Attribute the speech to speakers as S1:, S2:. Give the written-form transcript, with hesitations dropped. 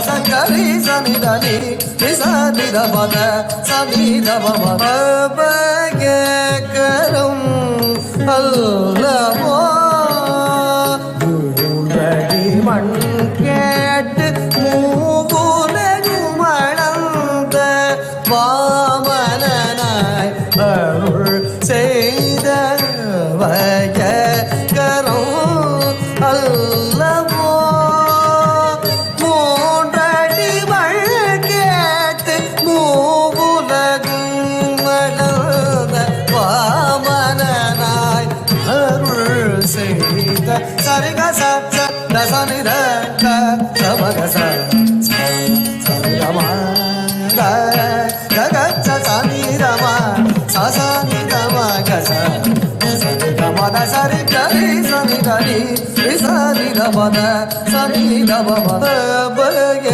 S1: சங்கரி சனிதனி நிசனித பத சனித பகரம் அல்லவோ மூன்றடி மண் கேட்டு மூவுலகும் அளந்த வாமனாய் அருள் செய்த வயக்கரம் அல்லவோ மூன்றடி மண் கேட்டு மூவுலகும் அளந்த வாமனாய் அருள் செய்த சரிக சச்ச ரசனித சமக சரிரமா கச்ச சனிரம சசனிதம கச சனிதமத சரி கரி சனிதனி சனிதமத சனிதமத பய